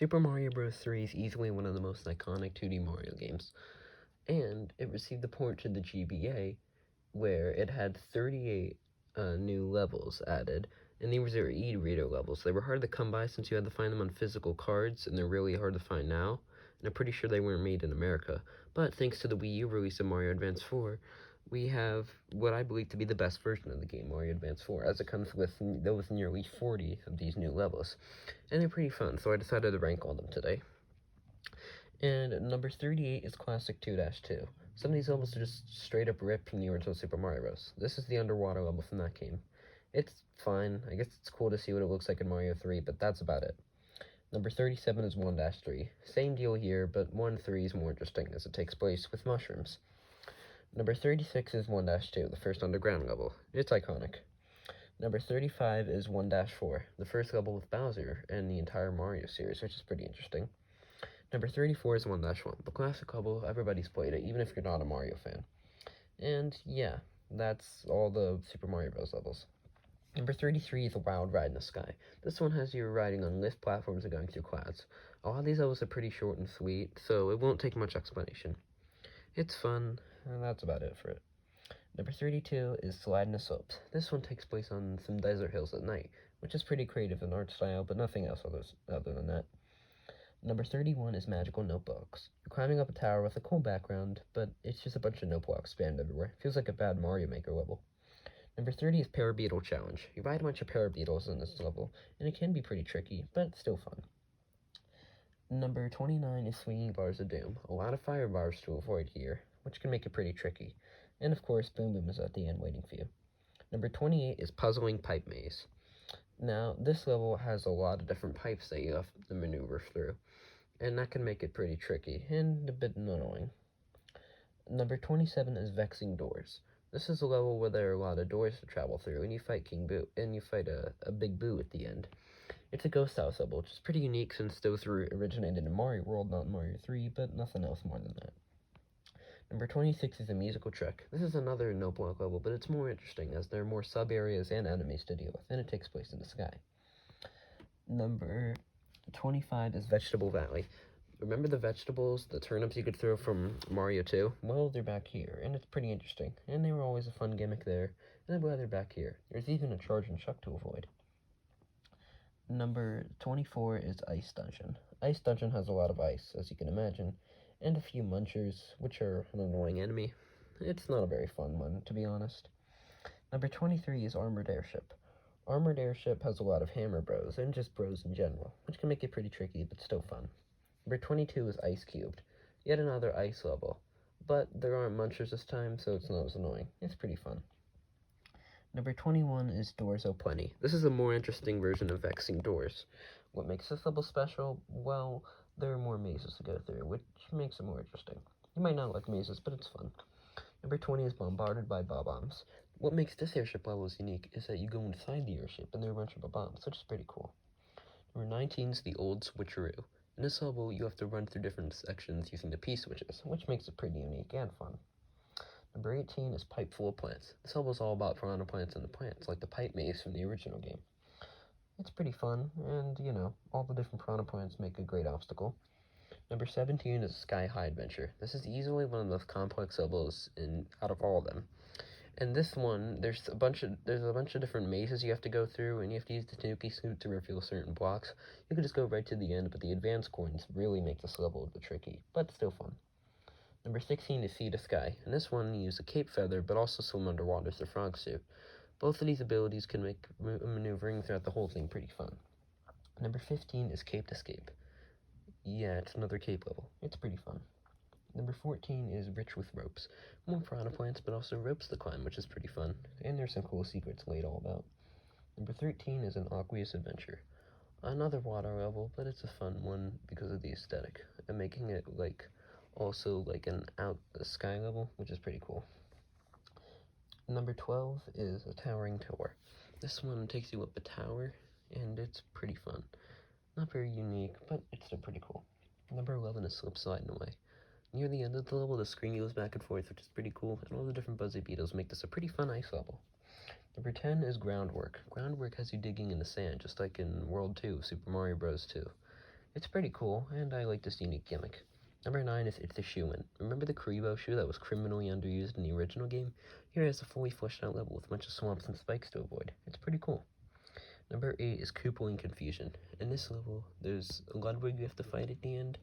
Super Mario Bros. 3 is easily one of the most iconic 2D Mario games, and it received the port to the GBA, where it had 38 new levels added, and these were e-reader levels. They were hard to come by since you had to find them on physical cards, and they're really hard to find now, and I'm pretty sure they weren't made in America. But thanks to the Wii U release of Mario Advance 4, we have what I believe to be the best version of the game, Mario Advance 4, as it comes with those nearly 40 of these new levels. And they're pretty fun, so I decided to rank all them today. And number 38 is Classic 2-2. Some of these levels are just straight up ripped from the original Super Mario Bros. This is the underwater level from that game. It's fine. I guess it's cool to see what it looks like in Mario 3, but that's about it. Number 37 is 1-3. Same deal here, but 1-3 is more interesting as it takes place with mushrooms. Number 36 is 1-2, the first underground level. It's iconic. Number 35 is 1-4, the first level with Bowser and the entire Mario series, which is pretty interesting. Number 34 is 1-1, the classic level. Everybody's played it, even if you're not a Mario fan. And yeah, that's all the Super Mario Bros. Levels. Number 33 is a Wild Ride in the Sky. This one has you riding on lift platforms and going through clouds. A lot of these levels are pretty short and sweet, so it won't take much explanation. It's fun, and that's about it for it. Number 32 is Slide in the Slopes. This one takes place on some desert hills at night, which is pretty creative in art style, but nothing else other than that. Number 31 is Magical Notebooks. You're climbing up a tower with a cool background, but it's just a bunch of notebooks spanned everywhere. Feels like a bad Mario Maker level. Number 30 is Beetle Challenge. You ride a bunch of Beetles in this level, and it can be pretty tricky, but it's still fun. Number 29 is Swinging Bars of Doom. A lot of fire bars to avoid here, which can make it pretty tricky. And of course, Boom Boom is at the end waiting for you. Number 28 is Puzzling Pipe Maze. Now, this level has a lot of different pipes that you have to maneuver through, and that can make it pretty tricky and a bit annoying. Number 27 is Vexing Doors. This is a level where there are a lot of doors to travel through, and you fight King Boo, and you fight a big Boo at the end. It's a ghost house level, which is pretty unique since those were originated in Mario World, not in Mario 3, but nothing else more than that. Number 26 is a musical trick. This is another no block level, but it's more interesting as there are more sub-areas and enemies to deal with, and it takes place in the sky. Number 25 is Vegetable Valley. Remember the vegetables, the turnips you could throw from Mario 2? Well, they're back here, and it's pretty interesting, and they were always a fun gimmick there, and I'm glad they're back here. There's even a charge and chuck to avoid. Number 24 is Ice Dungeon. Ice Dungeon has a lot of ice, as you can imagine, and a few munchers, which are an annoying enemy. It's not a very fun one, to be honest. Number 23 is Armored Airship. Armored Airship has a lot of hammer bros, and just bros in general, which can make it pretty tricky, but still fun. Number 22 is Ice Cubed. Yet another ice level, but there aren't munchers this time, so it's not as annoying. It's pretty fun. Number 21 is Doors O'Plenty. This is a more interesting version of Vexing Doors. What makes this level special? Well, there are more mazes to go through, which makes it more interesting. You might not like mazes, but it's fun. Number 20 is Bombarded by Bob-Bombs. What makes this airship level unique is that you go inside the airship and there are a bunch of bombs, which is pretty cool. Number 19 is the Old Switcheroo. In this level, you have to run through different sections using the P-switches, which makes it pretty unique and fun. Number 18 is Pipe Full of Plants. This level is all about piranha plants and the plants, like the pipe maze from the original game. It's pretty fun, and, you know, all the different piranha plants make a great obstacle. Number 17 is Sky High Adventure. This is easily one of the most complex levels out of all of them. And this one, there's a bunch of different mazes you have to go through, and you have to use the Tanuki suit to reveal certain blocks. You could just go right to the end, but the advanced coins really make this level a bit tricky, but still fun. Number 16 is Sea to Sky. In this one, you use a cape feather, but also swim underwater with the frog suit. Both of these abilities can make maneuvering throughout the whole thing pretty fun. Number 15 is Cape to Escape. Yeah, it's another cape level. It's pretty fun. Number 14 is Rich with Ropes. More piranha plants, but also ropes to climb, which is pretty fun. And there's some cool secrets laid all about. Number 13 is An Aqueous Adventure. Another water level, but it's a fun one because of the aesthetic, and making it also like a sky level, which is pretty cool. Number 12 is A Towering Tower. This one takes you up a tower, and it's pretty fun. Not very unique, but it's still pretty cool. Number 11 is Slip Sliding Away. Near the end of the level, the screen goes back and forth, which is pretty cool, and all the different Buzzy Beetles make this a pretty fun ice level. Number 10 is Groundwork. Groundwork has you digging in the sand, just like in World 2 of Super Mario Bros. 2. It's pretty cool, and I like this unique gimmick. Number 9 is It's a Shoe-In. Remember the Karibo shoe that was criminally underused in the original game? Here is a fully fleshed out level with a bunch of swamps and spikes to avoid. It's pretty cool. Number 8 is Koopaling Confusion. In this level, there's a Ludwig you have to fight at the end.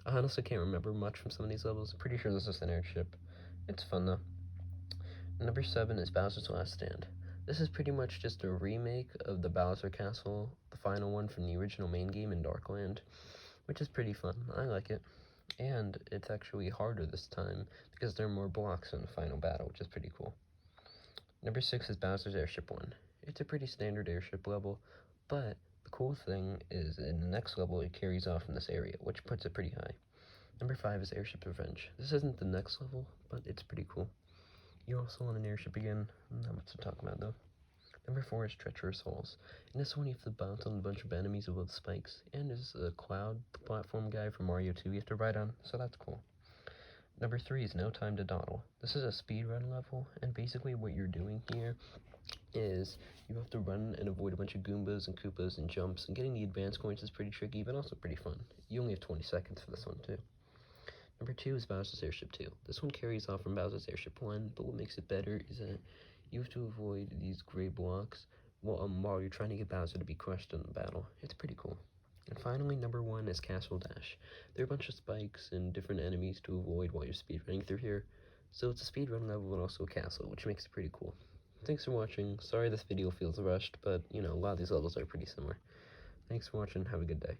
I honestly can't remember much from some of these levels. I'm pretty sure this is an airship. It's fun though. Number 7 is Bowser's Last Stand. This is pretty much just a remake of the Bowser Castle, the final one from the original main game in Darkland, which is pretty fun. I like it. And it's actually harder this time because there are more blocks in the final battle, which is pretty cool. Number 6 is Bowser's Airship 1. It's a pretty standard airship level, but the cool thing is in the next level it carries off in this area, which puts it pretty high. Number 5 is Airship Revenge. This isn't the next level, but it's pretty cool. You're also on an airship again, not much to talk about though. Number 4 is Treacherous Holes. In this one you have to bounce on a bunch of enemies above spikes, and there's a Cloud, the platform guy from Mario 2 you have to ride on, so that's cool. Number 3 is No Time to Dawdle. This is a speedrun level, and basically what you're doing here is you have to run and avoid a bunch of Goombas and Koopas and jumps, and getting the advanced coins is pretty tricky, but also pretty fun. You only have 20 seconds for this one too. Number 2 is Bowser's Airship 2. This one carries off from Bowser's Airship 1, but what makes it better is that you have to avoid these gray blocks while you're trying to get Bowser to be crushed in the battle. It's pretty cool. And finally, number 1 is Castle Dash. There are a bunch of spikes and different enemies to avoid while you're speedrunning through here, so it's a speedrun level and also a castle, which makes it pretty cool. Thanks for watching. Sorry this video feels rushed, but, a lot of these levels are pretty similar. Thanks for watching. Have a good day.